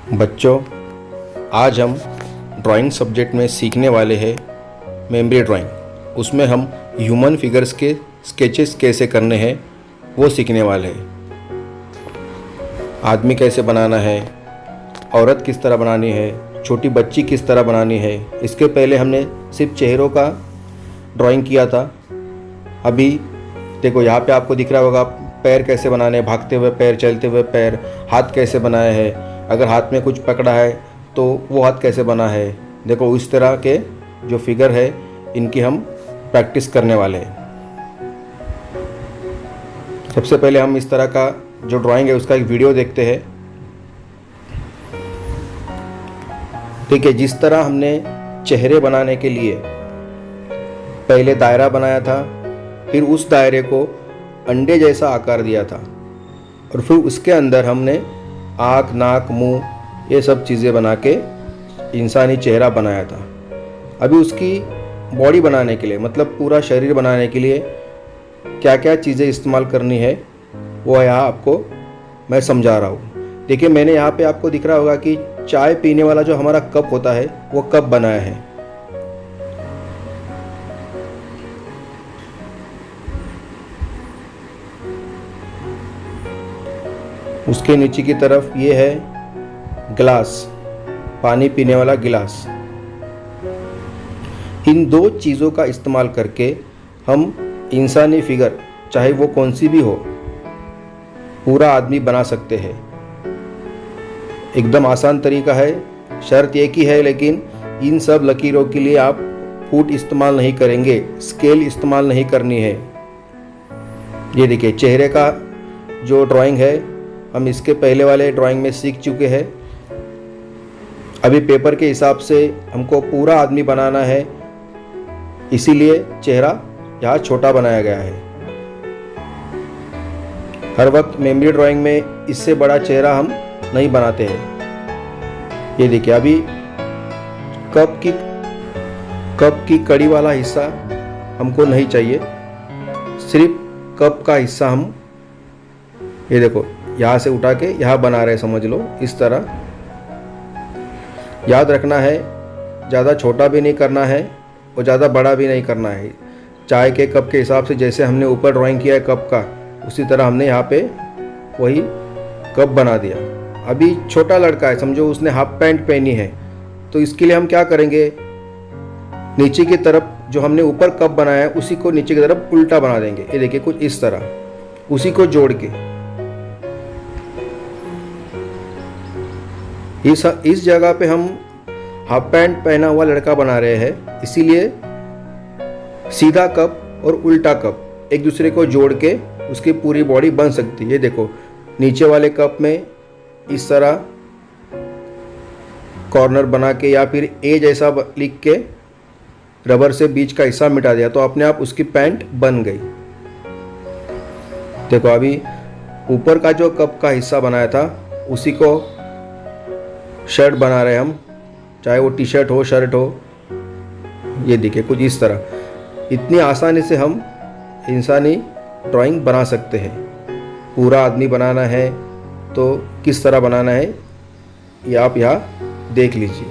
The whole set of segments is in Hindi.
बच्चों, आज हम ड्राइंग सब्जेक्ट में सीखने वाले हैं मेमोरी ड्राइंग। उसमें हम ह्यूमन फिगर्स के स्केचेस कैसे करने हैं वो सीखने वाले हैं। आदमी कैसे बनाना है, औरत किस तरह बनानी है, छोटी बच्ची किस तरह बनानी है। इसके पहले हमने सिर्फ चेहरों का ड्राइंग किया था। अभी देखो यहाँ पे आपको दिख रहा होगा पैर कैसे बनाने हैं, भागते हुए पैर, चलते हुए पैर, हाथ कैसे बनाए हैं। अगर हाथ में कुछ पकड़ा है तो वो हाथ कैसे बना है। देखो इस तरह के जो फिगर है इनकी हम प्रैक्टिस करने वाले हैं। सबसे पहले हम इस तरह का जो ड्राइंग है उसका एक वीडियो देखते हैं। ठीक है, जिस तरह हमने चेहरे बनाने के लिए पहले दायरा बनाया था, फिर उस दायरे को अंडे जैसा आकार दिया था और फिर उसके अंदर हमने आँख, नाक, मुंह ये सब चीज़ें बना के इंसानी चेहरा बनाया था। अभी उसकी बॉडी बनाने के लिए, मतलब पूरा शरीर बनाने के लिए क्या क्या चीज़ें इस्तेमाल करनी है वो यहाँ आपको मैं समझा रहा हूँ। देखिए, मैंने यहाँ पे आपको दिख रहा होगा कि चाय पीने वाला जो हमारा कप होता है वो कप बनाया है। उसके नीचे की तरफ ये है गिलास, पानी पीने वाला गिलास। इन दो चीज़ों का इस्तेमाल करके हम इंसानी फिगर, चाहे वो कौन सी भी हो, पूरा आदमी बना सकते हैं। एकदम आसान तरीका है। शर्त एक ही है, लेकिन इन सब लकीरों के लिए आप फुट इस्तेमाल नहीं करेंगे, स्केल इस्तेमाल नहीं करनी है। ये देखिए, चेहरे का जो ड्राइंग है हम इसके पहले वाले ड्राइंग में सीख चुके हैं। अभी पेपर के हिसाब से हमको पूरा आदमी बनाना है, इसीलिए चेहरा यहाँ छोटा बनाया गया है। हर वक्त मेमोरी ड्राइंग में इससे बड़ा चेहरा हम नहीं बनाते हैं। ये देखिए, अभी कप की कड़ी वाला हिस्सा हमको नहीं चाहिए, सिर्फ कप का हिस्सा हम, ये देखो, यहाँ से उठा के यहाँ बना रहे, समझ लो इस तरह। याद रखना है, ज़्यादा छोटा भी नहीं करना है और ज़्यादा बड़ा भी नहीं करना है। चाय के कप के हिसाब से जैसे हमने ऊपर ड्राइंग किया है कप का, उसी तरह हमने यहाँ पे वही कप बना दिया। अभी छोटा लड़का है, समझो उसने हाफ पैंट पहनी है, तो इसके लिए हम क्या करेंगे, नीचे की तरफ जो हमने ऊपर कप बनाया है उसी को नीचे की तरफ उल्टा बना देंगे। ये देखिए, कुछ इस तरह, उसी को जोड़ के। इस जगह पे हम हाफ पैंट पहना हुआ लड़का बना रहे हैं, इसीलिए सीधा कप और उल्टा कप एक दूसरे को जोड़ के उसकी पूरी बॉडी बन सकती है। ये देखो, नीचे वाले कप में इस तरह कॉर्नर बना के या फिर ए जैसा लिख के रबर से बीच का हिस्सा मिटा दिया तो अपने आप उसकी पैंट बन गई। देखो, अभी ऊपर का जो कप का हिस्सा बनाया था उसी को शर्ट बना रहे हम, चाहे वो टी शर्ट हो, शर्ट हो। ये देखिए, कुछ इस तरह। इतनी आसानी से हम इंसानी ड्राइंग बना सकते हैं। पूरा आदमी बनाना है तो किस तरह बनाना है ये आप यहाँ देख लीजिए।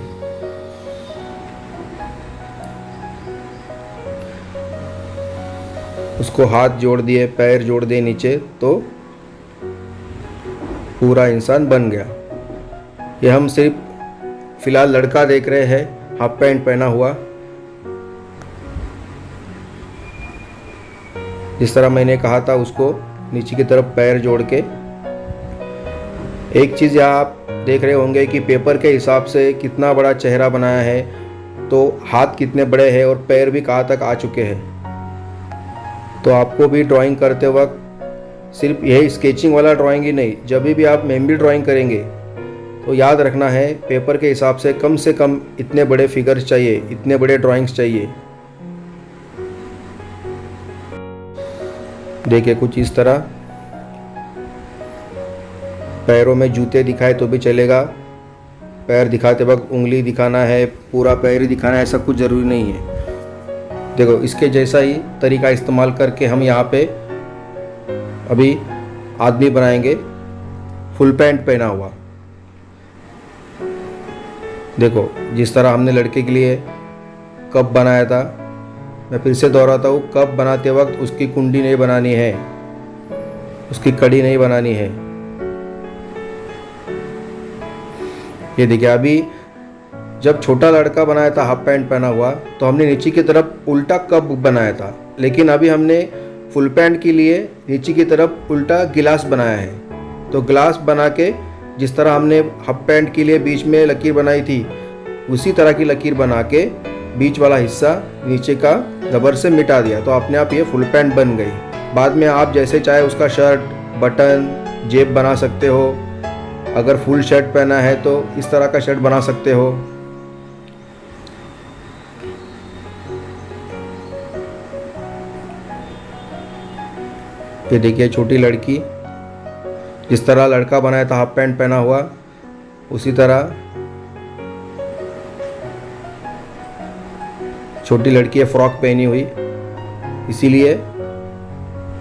उसको हाथ जोड़ दिए, पैर जोड़ दिए नीचे, तो पूरा इंसान बन गया। ये हम सिर्फ फिलहाल लड़का देख रहे हैं, हाफ पैंट पहना हुआ। जिस तरह मैंने कहा था, उसको नीचे की तरफ पैर जोड़ के। एक चीज़ यहाँ आप देख रहे होंगे कि पेपर के हिसाब से कितना बड़ा चेहरा बनाया है, तो हाथ कितने बड़े हैं और पैर भी कहाँ तक आ चुके हैं। तो आपको भी ड्राइंग करते वक्त सिर्फ यही स्केचिंग वाला ड्राइंग ही नहीं, जब भी आप मेमोरी ड्राइंग करेंगे तो याद रखना है पेपर के हिसाब से कम इतने बड़े फिगर्स चाहिए, इतने बड़े ड्राइंग्स चाहिए। देखिए, कुछ इस तरह। पैरों में जूते दिखाए तो भी चलेगा, पैर दिखाते वक्त उंगली दिखाना है, पूरा पैर ही दिखाना है, ऐसा कुछ ज़रूरी नहीं है। देखो, इसके जैसा ही तरीका इस्तेमाल करके हम यहाँ पे अभी आदमी बनाएंगे फुल पैंट पहना हुआ। देखो जिस तरह हमने लड़के के लिए कप बनाया था, मैं फिर से दोहराता हूँ, कप बनाते वक्त उसकी कुंडी नहीं बनानी है, उसकी कड़ी नहीं बनानी है। ये देखिए, अभी जब छोटा लड़का बनाया था हाफ पैंट पहना हुआ, तो हमने नीचे की तरफ उल्टा कप बनाया था, लेकिन अभी हमने फुल पैंट के लिए नीचे की तरफ उल्टा गिलास बनाया है। तो गिलास बना के जिस तरह हमने हाफ पैंट के लिए बीच में लकीर बनाई थी, उसी तरह की लकीर बना के बीच वाला हिस्सा नीचे का रबर से मिटा दिया, तो अपने आप ये फुल पैंट बन गई। बाद में आप जैसे चाहे उसका शर्ट, बटन, जेब बना सकते हो। अगर फुल शर्ट पहना है तो इस तरह का शर्ट बना सकते हो। ये देखिए, छोटी लड़की जिस तरह लड़का बनाया था हाफ पैंट पहना हुआ, उसी तरह छोटी लड़की है फ्रॉक पहनी हुई। इसीलिए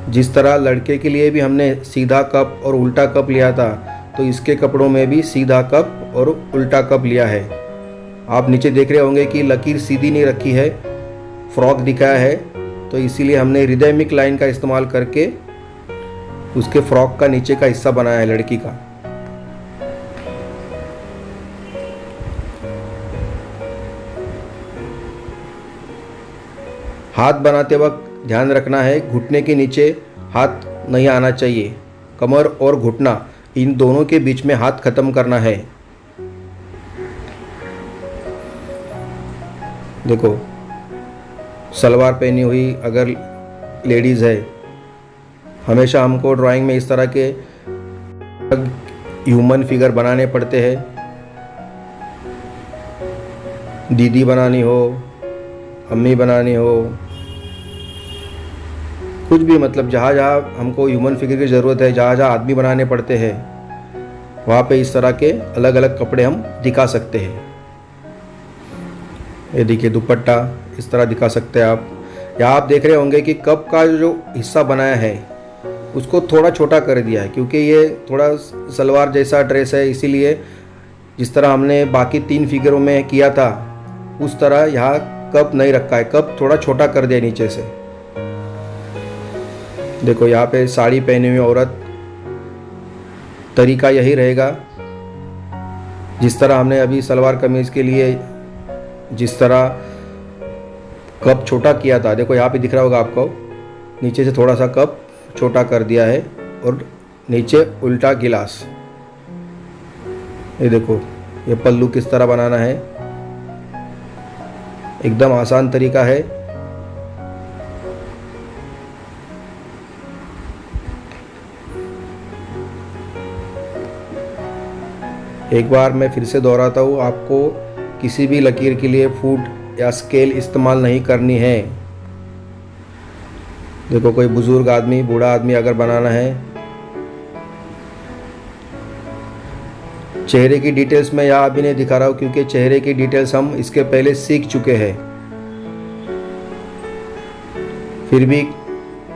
जिस तरह लड़के के लिए भी हमने सीधा कप और उल्टा कप लिया था, तो इसके कपड़ों में भी सीधा कप और उल्टा कप लिया है। आप नीचे देख रहे होंगे कि लकीर सीधी नहीं रखी है, फ्रॉक दिखाया है, तो इसीलिए हमने रिदमिक लाइन का इस्तेमाल करके उसके फ्रॉक का नीचे का हिस्सा बनाया है लड़की का। हाथ बनाते वक्त ध्यान रखना है, घुटने के नीचे हाथ नहीं आना चाहिए। कमर और घुटना, इन दोनों के बीच में हाथ खत्म करना है। देखो, सलवार पहनी हुई अगर लेडीज़ है, हमेशा हमको ड्राइंग में इस तरह के ह्यूमन फिगर बनाने पड़ते हैं। दीदी बनानी हो, अम्मी बनानी हो, कुछ भी, मतलब जहाँ जहाँ हमको ह्यूमन फिगर की ज़रूरत है, जहाँ जहाँ आदमी बनाने पड़ते हैं, वहाँ पे इस तरह के अलग अलग कपड़े हम दिखा सकते हैं। ये देखिए, दुपट्टा इस तरह दिखा सकते हैं आप। यहाँ आप देख रहे होंगे कि कप का जो हिस्सा बनाया है उसको थोड़ा छोटा कर दिया है, क्योंकि ये थोड़ा सलवार जैसा ड्रेस है, इसीलिए जिस तरह हमने बाकी 3 फिगरों में किया था उस तरह यहाँ कप नहीं रखा है, कप थोड़ा छोटा कर दिया नीचे से। देखो, यहाँ पे साड़ी पहनी हुई औरत, तरीका यही रहेगा जिस तरह हमने अभी सलवार कमीज़ के लिए जिस तरह कप छोटा किया था। देखो, यहाँ पे दिख रहा होगा आपको, नीचे से थोड़ा सा कप छोटा कर दिया है और नीचे उल्टा गिलास। ये देखो, ये पल्लू किस तरह बनाना है, एकदम आसान तरीका है। एक बार मैं फिर से दोहराता हूँ, आपको किसी भी लकीर के लिए फुट या स्केल इस्तेमाल नहीं करनी है। देखो, कोई बुजुर्ग आदमी, बूढ़ा आदमी अगर बनाना है, चेहरे की डिटेल्स में यहाँ अभी नहीं दिखा रहा हूँ, क्योंकि चेहरे की डिटेल्स हम इसके पहले सीख चुके हैं। फिर भी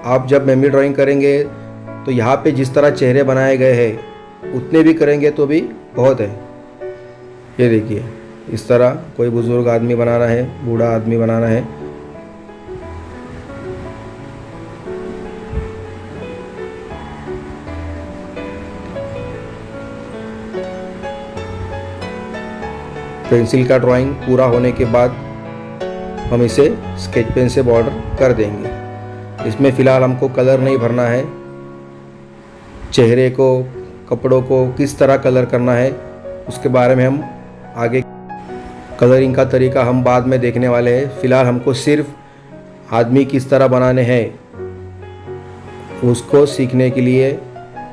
आप जब मेमोरी ड्राइंग करेंगे तो यहाँ पे जिस तरह चेहरे बनाए गए हैं उतने भी करेंगे तो भी बहुत है। ये देखिए, इस तरह कोई बुजुर्ग आदमी बनाना है, बूढ़ा आदमी बनाना है। पेंसिल का ड्राइंग पूरा होने के बाद हम इसे स्केच पेन से बॉर्डर कर देंगे। इसमें फ़िलहाल हमको कलर नहीं भरना है। चेहरे को, कपड़ों को किस तरह कलर करना है उसके बारे में हम आगे, कलरिंग का तरीका हम बाद में देखने वाले हैं। फ़िलहाल हमको सिर्फ आदमी किस तरह बनाने हैं उसको सीखने के लिए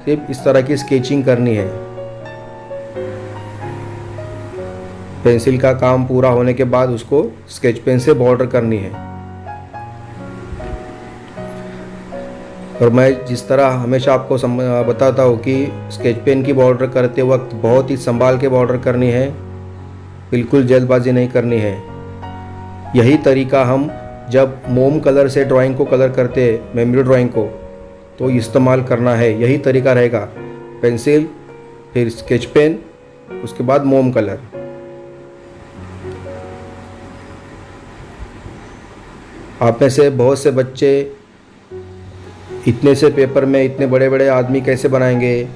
सिर्फ इस तरह की स्केचिंग करनी है। पेंसिल का काम पूरा होने के बाद उसको स्केच पेन से बॉर्डर करनी है। और मैं जिस तरह हमेशा आपको बताता हूँ कि स्केच पेन की बॉर्डर करते वक्त बहुत ही संभाल के बॉर्डर करनी है, बिल्कुल जल्दबाजी नहीं करनी है। यही तरीका हम जब मोम कलर से ड्राइंग को कलर करते हैं, मेमोरी ड्राइंग को, तो इस्तेमाल करना है। यही तरीका रहेगा, पेंसिल, फिर स्केच पेन, उसके बाद मोम कलर। आप में से बहुत से बच्चे इतने से पेपर में इतने बड़े बड़े आदमी कैसे बनाएंगे,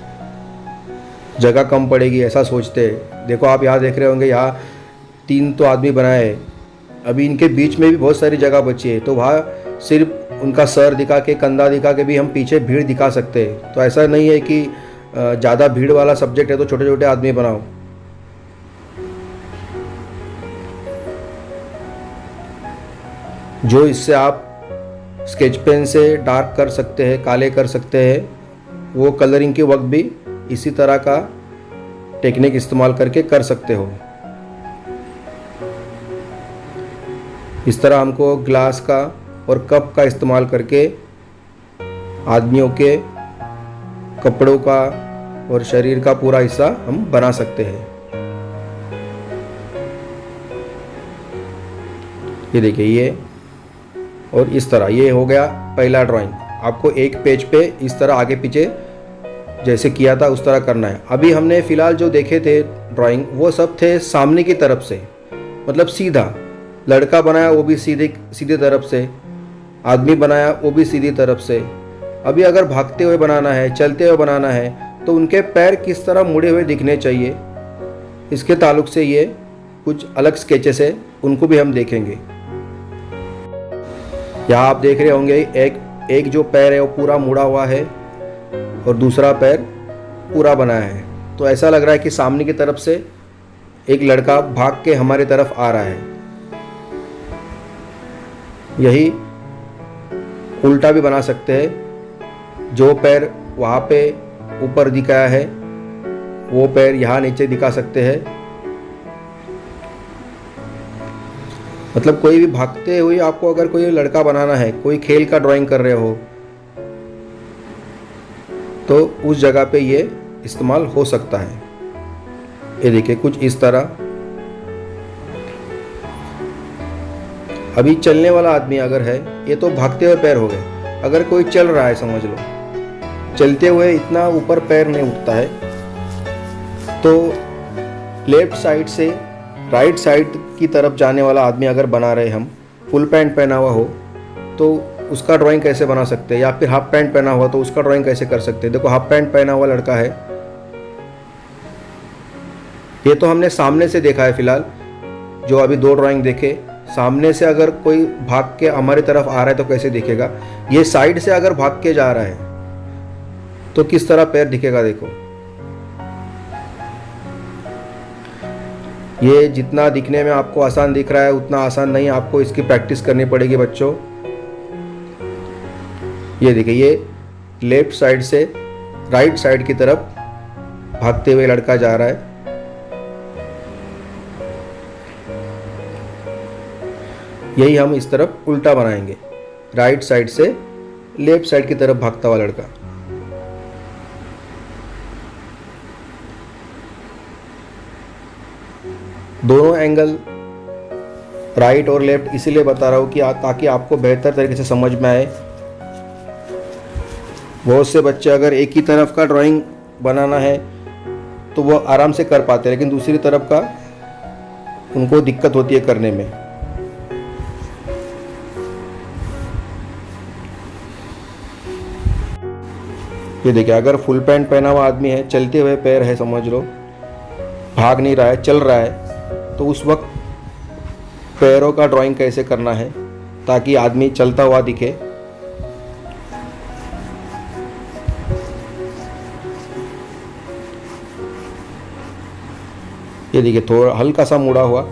जगह कम पड़ेगी ऐसा सोचते हैं। देखो आप यहाँ देख रहे होंगे, यहाँ 3 तो आदमी बनाए, अभी इनके बीच में भी बहुत सारी जगह बची है, तो वहाँ सिर्फ उनका सर दिखा के, कंधा दिखा के भी हम पीछे भीड़ दिखा सकते हैं। तो ऐसा नहीं है कि ज़्यादा भीड़ वाला सब्जेक्ट है तो छोटे छोटे आदमी बनाओ। जो इससे आप स्केच पेन से डार्क कर सकते हैं, काले कर सकते हैं, वो कलरिंग के वक्त भी इसी तरह का टेक्निक इस्तेमाल करके कर सकते हो। इस तरह हमको ग्लास का और कप का इस्तेमाल करके आदमियों के कपड़ों का और शरीर का पूरा हिस्सा हम बना सकते हैं। ये देखिए, ये और इस तरह ये हो गया पहला ड्राइंग। आपको एक पेज पे इस तरह आगे पीछे जैसे किया था उस तरह करना है। अभी हमने फ़िलहाल जो देखे थे ड्राइंग, वो सब थे सामने की तरफ से, मतलब सीधा। लड़का बनाया वो भी सीधे तरफ से, आदमी बनाया वो भी सीधी तरफ से। अभी अगर भागते हुए बनाना है, चलते हुए बनाना है, तो उनके पैर किस तरह मुड़े हुए दिखने चाहिए, इसके ताल्लुक से ये कुछ अलग स्केचेस है, उनको भी हम देखेंगे। यहाँ आप देख रहे होंगे एक जो पैर है वो पूरा मुड़ा हुआ है और दूसरा पैर पूरा बनाया है। तो ऐसा लग रहा है कि सामने की तरफ से एक लड़का भाग के हमारी तरफ आ रहा है। यही उल्टा भी बना सकते हैं। जो पैर वहाँ पे ऊपर दिखाया है वो पैर यहाँ नीचे दिखा सकते हैं। मतलब कोई भी भागते हुए आपको अगर कोई लड़का बनाना है, कोई खेल का ड्राइंग कर रहे हो, तो उस जगह पे ये इस्तेमाल हो सकता है। ये देखिए कुछ इस तरह। अभी चलने वाला आदमी अगर है, ये तो भागते हुए पैर हो गए। अगर कोई चल रहा है, समझ लो चलते हुए इतना ऊपर पैर नहीं उठता है, तो लेफ्ट साइड से राइट साइड की तरफ जाने वाला आदमी अगर बना रहे हम, फुल पैंट पहना हुआ हो तो उसका ड्राइंग कैसे बना सकते हैं, या फिर हाफ पैंट पहना हुआ तो उसका ड्राइंग कैसे कर सकते हैं। देखो हाफ पैंट पहना हुआ लड़का है, ये तो हमने सामने से देखा है फिलहाल। जो अभी 2 ड्राइंग देखे, सामने से अगर कोई भाग के हमारी तरफ आ रहा है तो कैसे दिखेगा। ये साइड से अगर भाग के जा रहा है तो किस तरह पैर दिखेगा। देखो ये जितना दिखने में आपको आसान दिख रहा है उतना आसान नहीं, आपको इसकी प्रैक्टिस करनी पड़ेगी बच्चों। ये देखिए, ये लेफ्ट साइड से राइट साइड की तरफ भागते हुए लड़का जा रहा है। यही हम इस तरफ उल्टा बनाएंगे, राइट साइड से लेफ्ट साइड की तरफ भागता हुआ लड़का। दोनों एंगल राइट और लेफ्ट इसीलिए बता रहा हूँ कि ताकि आपको बेहतर तरीके से समझ में आए। बहुत से बच्चे अगर एक ही तरफ का ड्राइंग बनाना है तो वो आराम से कर पाते हैं, लेकिन दूसरी तरफ का उनको दिक्कत होती है करने में। ये देखिए, अगर फुल पैंट पहना हुआ आदमी है, चलते हुए पैर है, समझ लो भाग नहीं रहा है, चल रहा है, तो उस वक्त पैरों का ड्राइंग कैसे करना है ताकि आदमी चलता हुआ दिखे। ये देखिए थोड़ा हल्का सा मुड़ा हुआ,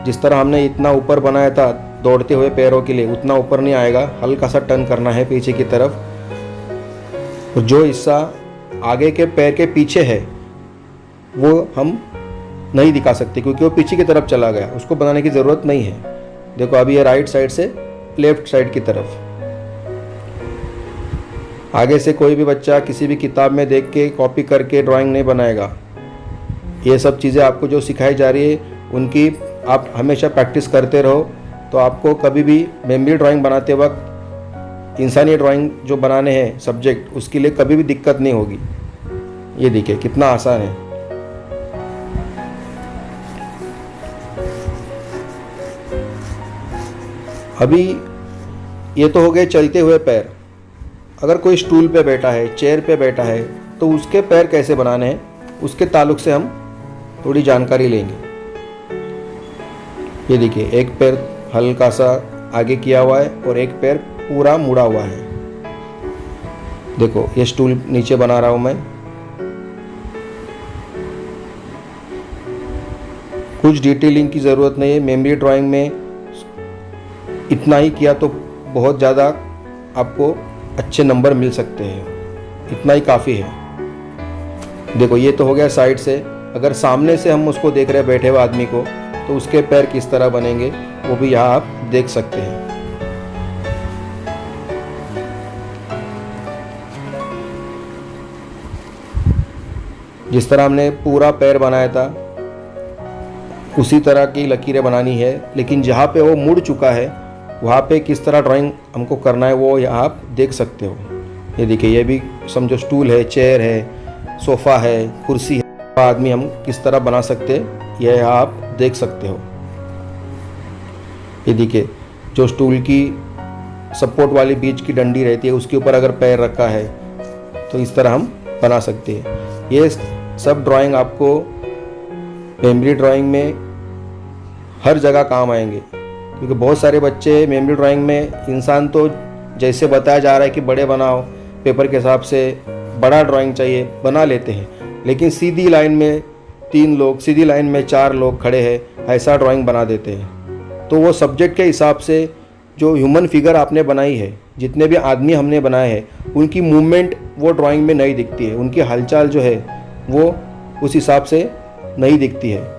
जिस तरह हमने इतना ऊपर बनाया था दौड़ते हुए पैरों के लिए, उतना ऊपर नहीं आएगा, हल्का सा टर्न करना है पीछे की तरफ। और जो हिस्सा आगे के पैर के पीछे है वो हम नहीं दिखा सकते क्योंकि वो पीछे की तरफ चला गया, उसको बनाने की ज़रूरत नहीं है। देखो अभी ये राइट साइड से लेफ्ट साइड की तरफ। आगे से कोई भी बच्चा किसी भी किताब में देख के कॉपी करके ड्राइंग नहीं बनाएगा। ये सब चीज़ें आपको जो सिखाई जा रही है उनकी आप हमेशा प्रैक्टिस करते रहो, तो आपको कभी भी मेमोरी ड्राइंग बनाते वक्त, इंसानी ड्राइंग जो बनाने हैं सब्जेक्ट, उसके लिए कभी भी दिक्कत नहीं होगी। ये देखिए कितना आसान है। अभी ये तो हो गए चलते हुए पैर। अगर कोई स्टूल पे बैठा है, चेयर पे बैठा है, तो उसके पैर कैसे बनाने हैं उसके ताल्लुक से हम थोड़ी जानकारी लेंगे। ये देखिए, एक पैर हल्का सा आगे किया हुआ है और एक पैर पूरा मुड़ा हुआ है। देखो, ये स्टूल नीचे बना रहा हूं मैं। कुछ डिटेलिंग की ज़रूरत नहीं है। मेमोरी ड्राइंग में इतना ही किया तो बहुत ज़्यादा आपको अच्छे नंबर मिल सकते हैं। इतना ही काफ़ी है। देखो, ये तो हो गया साइड से। अगर सामने से हम उसको देख रहे हैं बैठे हुए आदमी को, तो उसके पैर किस तरह बनेंगे वो भी यहाँ आप देख सकते हैं। जिस तरह हमने पूरा पैर बनाया था उसी तरह की लकीरें बनानी है, लेकिन जहाँ पे वो मुड़ चुका है वहाँ पे किस तरह ड्राइंग हमको करना है वो यहाँ आप देख सकते हो। ये देखिए, ये भी समझो स्टूल है, चेयर है, सोफ़ा है, कुर्सी है। आदमी हम किस तरह बना सकते हैं यह आप देख सकते हो। ये देखिए, जो स्टूल की सपोर्ट वाली बीच की डंडी रहती है उसके ऊपर अगर पैर रखा है तो इस तरह हम बना सकते हैं। ये सब ड्राइंग आपको मेमोरी ड्राइंग में हर जगह काम आएंगे, क्योंकि बहुत सारे बच्चे मेमोरी ड्राइंग में इंसान तो जैसे बताया जा रहा है कि बड़े बनाओ, पेपर के हिसाब से बड़ा ड्राइंग चाहिए, बना लेते हैं, लेकिन सीधी लाइन में 3 लोग, सीधी लाइन में 4 लोग खड़े हैं, ऐसा ड्राइंग बना देते हैं। तो वो सब्जेक्ट के हिसाब से जो ह्यूमन फिगर आपने बनाई है, जितने भी आदमी हमने बनाए हैं, उनकी मूवमेंट वो ड्राइंग में नहीं दिखती है, उनकी हलचल जो है वो उस हिसाब से नहीं दिखती है।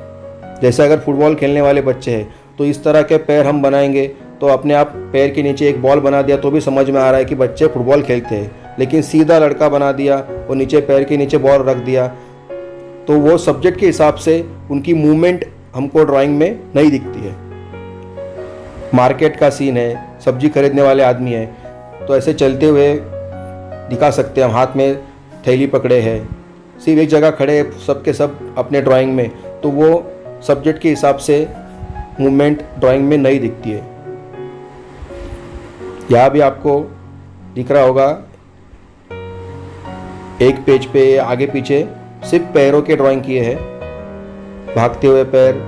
जैसे अगर फुटबॉल खेलने वाले बच्चे हैं तो इस तरह के पैर हम बनाएंगे तो अपने आप पैर के नीचे एक बॉल बना दिया तो भी समझ में आ रहा है कि बच्चे फुटबॉल खेलते हैं। लेकिन सीधा लड़का बना दिया और नीचे पैर के नीचे बॉल रख दिया तो वो सब्जेक्ट के हिसाब से उनकी मूवमेंट हमको ड्राइंग में नहीं दिखती है। मार्केट का सीन है, सब्जी खरीदने वाले आदमी है तो ऐसे चलते हुए दिखा सकते हैं, हम हाथ में थैली पकड़े हैं, सिर्फ एक जगह खड़े सबके सब अपने ड्राइंग में, तो वो सब्जेक्ट के हिसाब से मूवमेंट ड्राइंग में नहीं दिखती है। यहाँ भी आपको दिख रहा होगा एक पेज पे आगे पीछे सिर्फ पैरों के ड्राइंग किए हैं। भागते हुए पैर,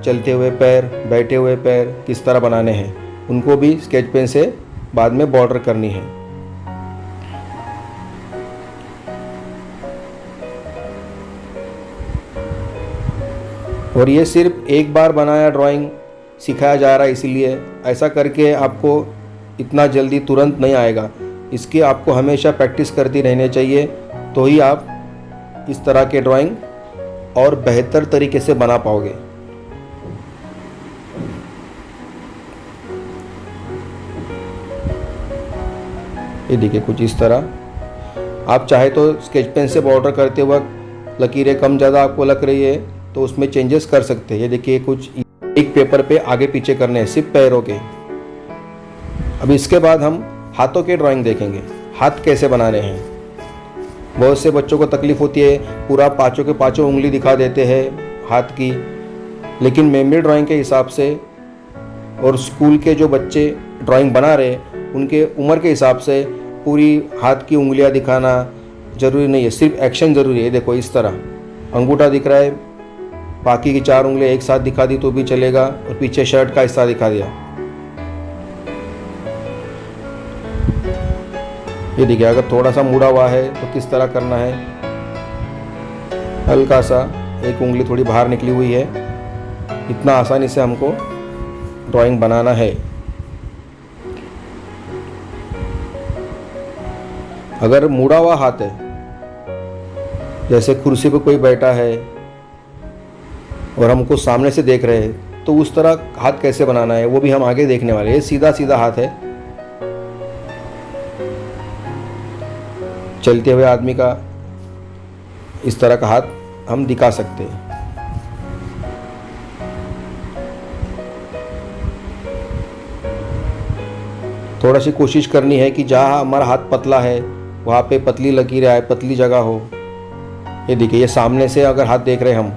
चलते हुए पैर, बैठे हुए पैर किस तरह बनाने हैं उनको भी स्केच पेन से बाद में बॉर्डर करनी है। और ये सिर्फ एक बार बनाया ड्राइंग सिखाया जा रहा है, इसलिए ऐसा करके आपको इतना जल्दी तुरंत नहीं आएगा। इसकी आपको हमेशा प्रैक्टिस करती रहनी चाहिए, तो ही आप इस तरह के ड्राइंग और बेहतर तरीके से बना पाओगे। ये देखिए, कुछ इस तरह आप चाहे तो स्केच पेन से बॉर्डर करते वक्त लकीरें कम ज़्यादा आपको लग रही है तो उसमें चेंजेस कर सकते हैं। ये देखिए, कुछ एक पेपर पे आगे पीछे करने हैं सिर्फ पैरों के। अब इसके बाद हम हाथों के ड्राइंग देखेंगे, हाथ कैसे बनाने हैं। बहुत से बच्चों को तकलीफ होती है, पूरा पाँचों के पाँचों उंगली दिखा देते हैं हाथ की, लेकिन मेमोरी ड्राइंग के हिसाब से और स्कूल के जो बच्चे ड्राइंग बना रहे उनके उम्र के हिसाब से पूरी हाथ की उंगलियां दिखाना ज़रूरी नहीं है, सिर्फ एक्शन ज़रूरी है। देखो, इस तरह अंगूठा दिख रहा है, बाकी की 4 उंगलियां एक साथ दिखा दी तो भी चलेगा, और पीछे शर्ट का हिस्सा दिखा दिया। ये देखिए, अगर थोड़ा सा मुड़ा हुआ है तो किस तरह करना है। हल्का सा एक उंगली थोड़ी बाहर निकली हुई है, इतना आसानी से हमको ड्राइंग बनाना है। अगर मुड़ा हुआ हाथ है, जैसे कुर्सी पे कोई बैठा है और हमको सामने से देख रहे हैं, तो उस तरह हाथ कैसे बनाना है वो भी हम आगे देखने वाले हैं। सीधा सीधा हाथ है, चलते हुए आदमी का इस तरह का हाथ हम दिखा सकते हैं। थोड़ा सी कोशिश करनी है कि जहाँ हमारा हाथ पतला है वहाँ पे पतली लकीरें आए, पतली जगह हो। ये देखिए, ये सामने से अगर हाथ देख रहे हैं हम,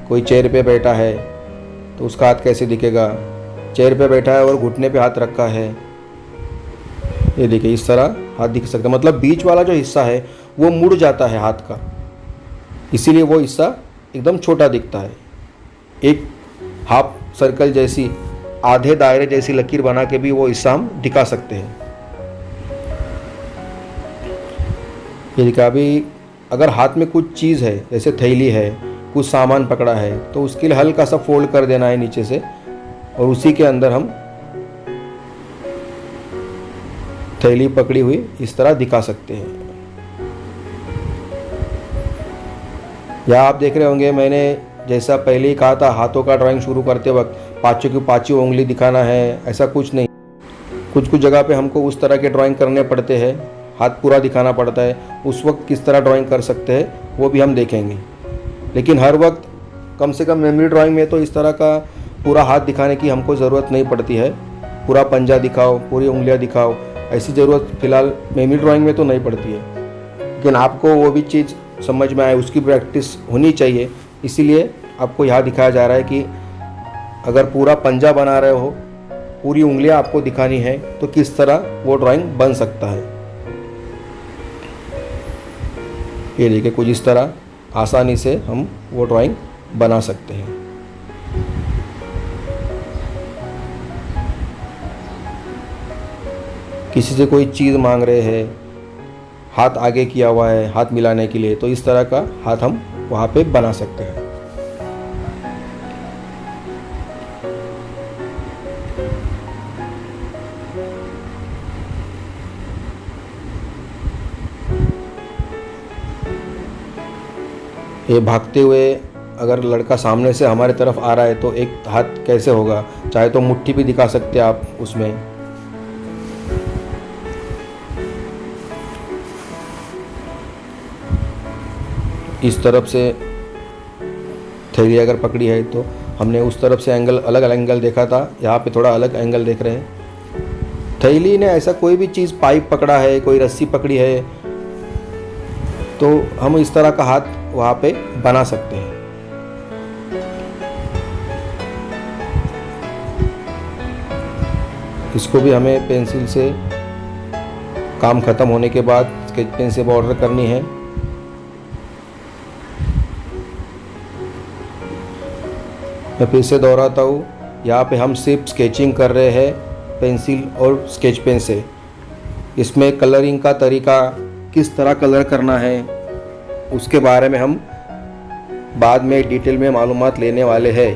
कोई चेयर पे बैठा है तो उसका हाथ कैसे दिखेगा। चेयर पे बैठा है और घुटने पे हाथ रखा है ये देखिए इस तरह हाथ दिख सकता है, मतलब बीच वाला जो हिस्सा है वो मुड़ जाता है हाथ का, इसीलिए वो हिस्सा एकदम छोटा दिखता है। एक हाफ सर्कल जैसी, आधे दायरे जैसी लकीर बना के भी वो हिस्सा हम दिखा सकते हैं। ये देखिए अभी अगर हाथ में कुछ चीज़ है, जैसे थैली है, कुछ सामान पकड़ा है, तो उसके लिए हल्का सा फोल्ड कर देना है नीचे से, और उसी के अंदर हम थैली पकड़ी हुई इस तरह दिखा सकते हैं। यहाँ आप देख रहे होंगे मैंने जैसा पहले ही कहा था, हाथों का ड्राइंग शुरू करते वक्त पाँचों की पाँचों उंगली दिखाना है, ऐसा कुछ नहीं। कुछ कुछ जगह पे हमको उस तरह के ड्राइंग करने पड़ते हैं, हाथ पूरा दिखाना पड़ता है, उस वक्त किस तरह ड्राइंग कर सकते हैं वो भी हम देखेंगे। लेकिन हर वक्त कम से कम मेमोरी ड्राइंग में तो इस तरह का पूरा हाथ दिखाने की हमको ज़रूरत नहीं पड़ती है। पूरा पंजा दिखाओ, पूरी उंगलियां दिखाओ, ऐसी ज़रूरत फ़िलहाल मेमोरी ड्राइंग में तो नहीं पड़ती है। लेकिन आपको वो भी चीज़ समझ में आए, उसकी प्रैक्टिस होनी चाहिए, इसीलिए आपको यहाँ दिखाया जा रहा है कि अगर पूरा पंजा बना रहे हो, पूरी उंगलियां आपको दिखानी है, तो किस तरह वो ड्राइंग बन सकता है। ये देखिए कुछ इस तरह आसानी से हम वो ड्राइंग बना सकते हैं। किसी से कोई चीज़ मांग रहे हैं, हाथ आगे किया हुआ है हाथ मिलाने के लिए, तो इस तरह का हाथ हम वहाँ पे बना सकते हैं। ये भागते हुए अगर लड़का सामने से हमारे तरफ आ रहा है तो एक हाथ कैसे होगा, चाहे तो मुट्ठी भी दिखा सकते हैं आप उसमें। इस तरफ से थैली अगर पकड़ी है तो हमने उस तरफ से एंगल, अलग अलग एंगल देखा था, यहाँ पे थोड़ा अलग एंगल देख रहे हैं। थैली ने ऐसा कोई भी चीज़, पाइप पकड़ा है, कोई रस्सी पकड़ी है, तो हम इस तरह का हाथ वहाँ पे बना सकते हैं। इसको भी हमें पेंसिल से काम ख़त्म होने के बाद स्केच पेन से बॉर्डर करनी है। मैं फिर से दोहराता हूँ, यहाँ पे हम सिर्फ स्केचिंग कर रहे हैं पेंसिल और स्केच पेन से। इसमें कलरिंग का तरीका, किस तरह कलर करना है, उसके बारे में हम बाद में डिटेल में मालूमात लेने वाले हैं।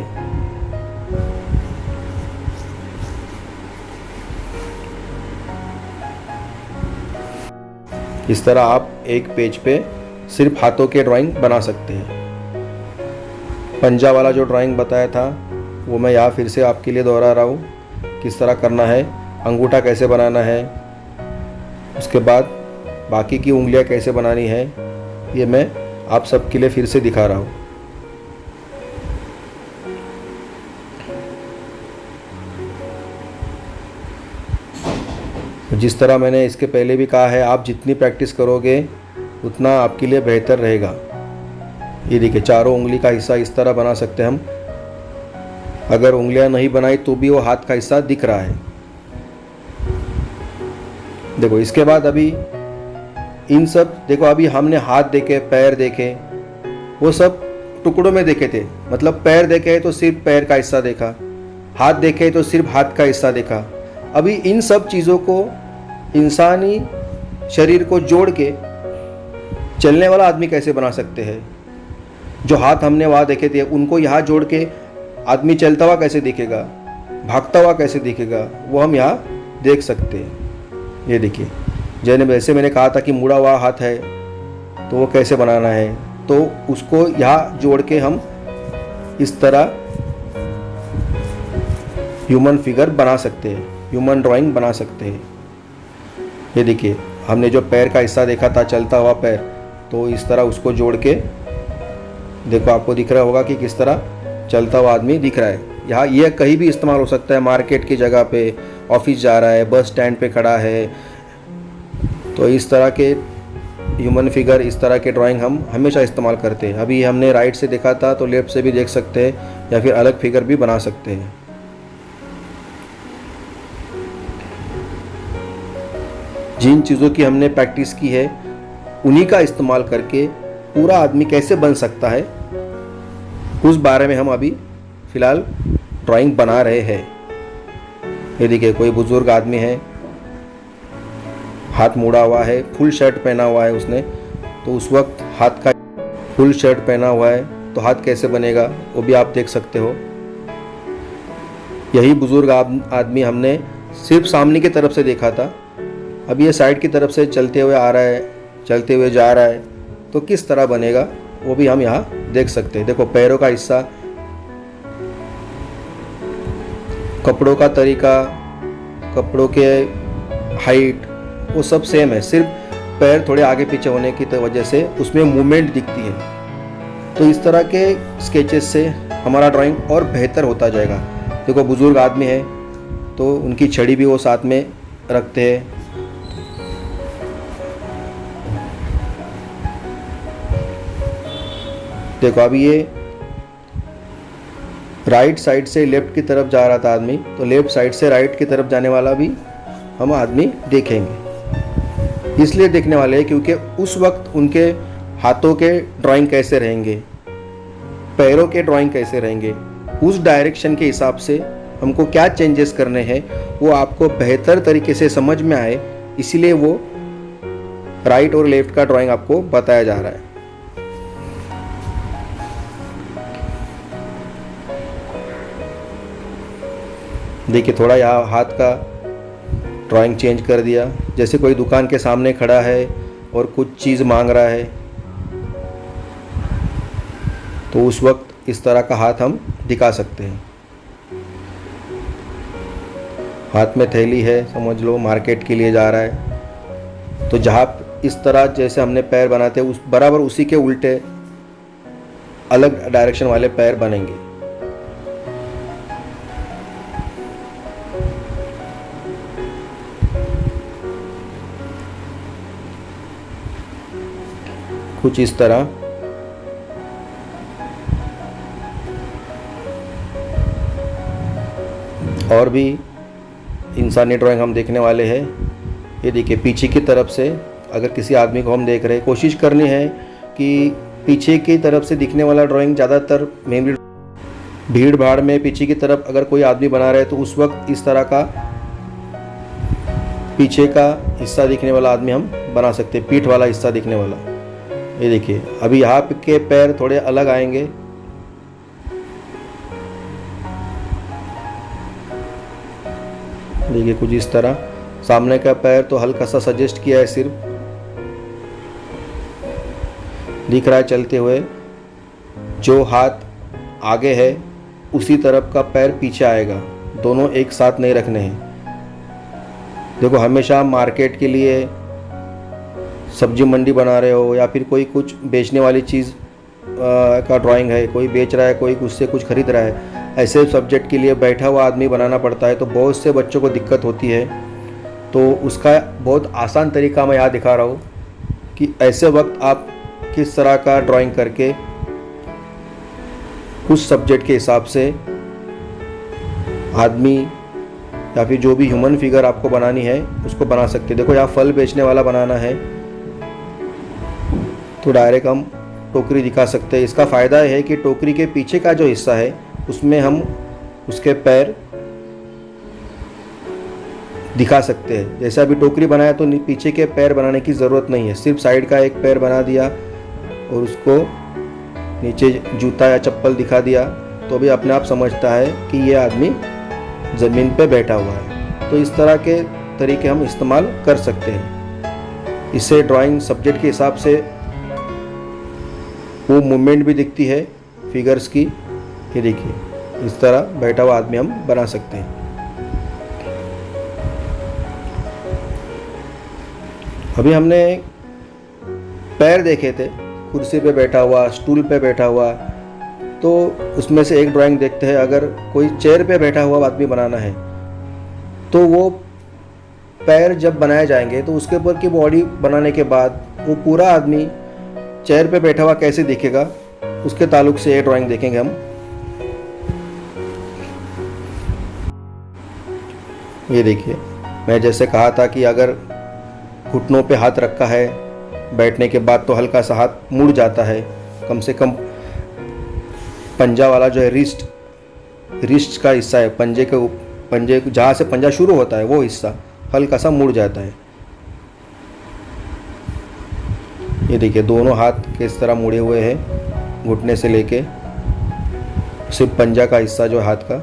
इस तरह आप एक पेज पे सिर्फ हाथों के ड्राइंग बना सकते हैं। पंजा वाला जो ड्राइंग बताया था वो मैं यहाँ फिर से आपके लिए दोहरा रहा हूँ, किस तरह करना है, अंगूठा कैसे बनाना है, उसके बाद बाकी की उंगलियाँ कैसे बनानी है, ये मैं आप सबके लिए फिर से दिखा रहा हूँ। जिस तरह मैंने इसके पहले भी कहा है, आप जितनी प्रैक्टिस करोगे उतना आपके लिए बेहतर रहेगा। ये देखिए चारों उंगली का हिस्सा इस तरह बना सकते हैं हम। अगर उंगलियां नहीं बनाई तो भी वो हाथ का हिस्सा दिख रहा है। देखो इसके बाद अभी इन सब, देखो अभी हमने हाथ देखे, पैर देखे, वो सब टुकड़ों में देखे थे, मतलब पैर देखे तो सिर्फ पैर का हिस्सा देखा, हाथ देखे तो सिर्फ हाथ का हिस्सा देखा। अभी इन सब चीज़ों को, इंसानी शरीर को जोड़ के चलने वाला आदमी कैसे बना सकते हैं। जो हाथ हमने वहाँ देखे थे उनको यहाँ जोड़ के आदमी चलता हुआ कैसे दिखेगा, भागता हुआ कैसे दिखेगा, वो हम यहाँ देख सकते हैं। ये देखिए जैसे मैंने कहा था कि मुड़ा हुआ हाथ है तो वो कैसे बनाना है, तो उसको यहाँ जोड़ के हम इस तरह ह्यूमन फिगर बना सकते हैं, ह्यूमन ड्राइंग बना सकते हैं। ये देखिए हमने जो पैर का हिस्सा देखा था, चलता हुआ पैर, तो इस तरह उसको जोड़ के देखो आपको दिख रहा होगा कि किस तरह चलता हुआ आदमी दिख रहा है। यहाँ यह कहीं भी इस्तेमाल हो सकता है, मार्केट की जगह पे, ऑफिस जा रहा है, बस स्टैंड पे खड़ा है, तो इस तरह के ह्यूमन फिगर, इस तरह के ड्राइंग हम हमेशा इस्तेमाल करते हैं। अभी हमने राइट से देखा था तो लेफ्ट से भी देख सकते हैं या फिर अलग फिगर भी बना सकते हैं। जिन चीज़ों की हमने प्रैक्टिस की है उन्हीं का इस्तेमाल करके पूरा आदमी कैसे बन सकता है, उस बारे में हम अभी फ़िलहाल ड्राइंग बना रहे हैं। ये देखिए, कोई बुज़ुर्ग आदमी है, हाथ मुड़ा हुआ है, फुल शर्ट पहना हुआ है उसने, तो उस वक्त हाथ का फुल शर्ट पहना हुआ है तो हाथ कैसे बनेगा वो भी आप देख सकते हो। यही बुज़ुर्ग आदमी हमने सिर्फ सामने की तरफ से देखा था, अब ये साइड की तरफ से चलते हुए आ रहा है, चलते हुए जा रहा है, तो किस तरह बनेगा वो भी हम यहाँ देख सकते हैं। देखो, पैरों का हिस्सा, कपड़ों का तरीका, कपड़ों के हाइट, वो सब सेम है, सिर्फ पैर थोड़े आगे पीछे होने की वजह से उसमें मूवमेंट दिखती है। तो इस तरह के स्केचेस से हमारा ड्राइंग और बेहतर होता जाएगा। देखो, बुज़ुर्ग आदमी है तो उनकी छड़ी भी वो साथ में रखते हैं। देखो, अभी ये राइट साइड से लेफ़्ट की तरफ जा रहा था आदमी, तो लेफ़्ट साइड से राइट की तरफ जाने वाला भी हम आदमी देखेंगे। इसलिए देखने वाले हैं क्योंकि उस वक्त उनके हाथों के ड्राइंग कैसे रहेंगे, पैरों के ड्राइंग कैसे रहेंगे, उस डायरेक्शन के हिसाब से हमको क्या चेंजेस करने हैं वो आपको बेहतर तरीके से समझ में आए, इसीलिए वो राइट और लेफ़्ट का ड्राइंग आपको बताया जा रहा है। देखिए, थोड़ा यहाँ हाथ का ड्राइंग चेंज कर दिया, जैसे कोई दुकान के सामने खड़ा है और कुछ चीज़ मांग रहा है, तो उस वक्त इस तरह का हाथ हम दिखा सकते हैं। हाथ में थैली है, समझ लो मार्केट के लिए जा रहा है, तो जहाँ इस तरह जैसे हमने पैर बनाते हैं उस बराबर उसी के उल्टे अलग डायरेक्शन वाले पैर बनेंगे। कुछ इस तरह। और भी इंसानी ड्राइंग हम देखने वाले हैं। ये देखिए, पीछे की तरफ से अगर किसी आदमी को हम देख रहे हैं, कोशिश करनी है कि पीछे की तरफ से दिखने वाला ड्राइंग ज़्यादातर मेनली भीड़ भाड़ में पीछे की तरफ अगर कोई आदमी बना रहा है तो उस वक्त इस तरह का पीछे का हिस्सा दिखने वाला आदमी हम बना सकते हैं, पीठ वाला हिस्सा दिखने वाला। ये देखिए, अभी यहाँ के पैर थोड़े अलग आएंगे। देखिए, कुछ इस तरह सामने का पैर तो हल्का सा सजेस्ट किया है, सिर्फ दिख रहा है चलते हुए। जो हाथ आगे है उसी तरफ का पैर पीछे आएगा, दोनों एक साथ नहीं रखने हैं। देखो, हमेशा मार्केट के लिए सब्जी मंडी बना रहे हो या फिर कोई कुछ बेचने वाली चीज़ का ड्राइंग है, कोई बेच रहा है, कोई उससे कुछ खरीद रहा है, ऐसे सब्जेक्ट के लिए बैठा हुआ आदमी बनाना पड़ता है, तो बहुत से बच्चों को दिक्कत होती है। तो उसका बहुत आसान तरीका मैं यहाँ दिखा रहा हूँ कि ऐसे वक्त आप किस तरह का ड्राइंग करके उस सब्जेक्ट के हिसाब से आदमी या फिर जो भी ह्यूमन फिगर आपको बनानी है उसको बना सकते हैं। देखो, यहाँ फल बेचने वाला बनाना है तो डायरेक्ट हम टोकरी दिखा सकते हैं। इसका फ़ायदा है कि टोकरी के पीछे का जो हिस्सा है उसमें हम उसके पैर दिखा सकते हैं। जैसे अभी टोकरी बनाया तो पीछे के पैर बनाने की ज़रूरत नहीं है, सिर्फ साइड का एक पैर बना दिया और उसको नीचे जूता या चप्पल दिखा दिया, तो भी अपने आप समझता है कि ये आदमी ज़मीन पे बैठा हुआ है। तो इस तरह के तरीके हम इस्तेमाल कर सकते हैं। इससे ड्राइंग सब्जेक्ट के हिसाब से वो मूवमेंट भी दिखती है फिगर्स की। ये देखिए, इस तरह बैठा हुआ आदमी हम बना सकते हैं। अभी हमने पैर देखे थे, कुर्सी पे बैठा हुआ, स्टूल पे बैठा हुआ, तो उसमें से एक ड्राइंग देखते हैं। अगर कोई चेयर पे बैठा हुआ आदमी बनाना है तो वो पैर जब बनाए जाएंगे तो उसके ऊपर की बॉडी बनाने के बाद वो पूरा आदमी चेयर पे बैठा हुआ कैसे दिखेगा, उसके ताल्लुक से ये ड्राइंग देखेंगे हम। ये देखिए, मैं जैसे कहा था कि अगर घुटनों पे हाथ रखा है, बैठने के बाद तो हल्का सा हाथ मुड़ जाता है, कम से कम पंजा वाला जो है रिस्ट का हिस्सा है, पंजे जहाँ से पंजा शुरू होता है वो हिस्सा हल्का सा मुड़ जाता है। ये देखिए दोनों हाथ किस तरह मुड़े हुए हैं, घुटने से लेके सिर्फ पंजा का हिस्सा जो हाथ का,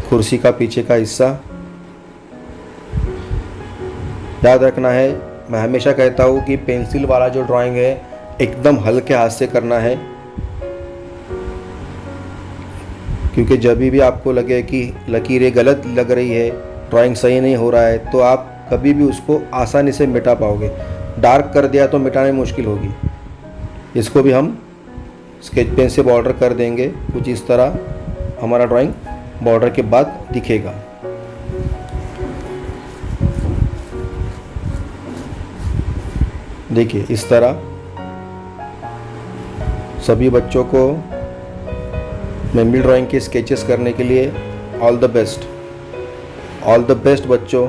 कुर्सी का पीछे का हिस्सा। याद रखना है, मैं हमेशा कहता हूँ कि पेंसिल वाला जो ड्राइंग है एकदम हल्के हाथ से करना है, क्योंकि जब भी आपको लगे कि लकीरें गलत लग रही है, ड्राइंग सही नहीं हो रहा है, तो आप कभी भी उसको आसानी से मिटा पाओगे। डार्क कर दिया तो मिटाने में मुश्किल होगी। इसको भी हम स्केच पेन से बॉर्डर कर देंगे, कुछ इस तरह हमारा ड्राइंग बॉर्डर के बाद दिखेगा। देखिए इस तरह सभी बच्चों को मेमोरी ड्राइंग के स्केचेस करने के लिए ऑल द बेस्ट बच्चों।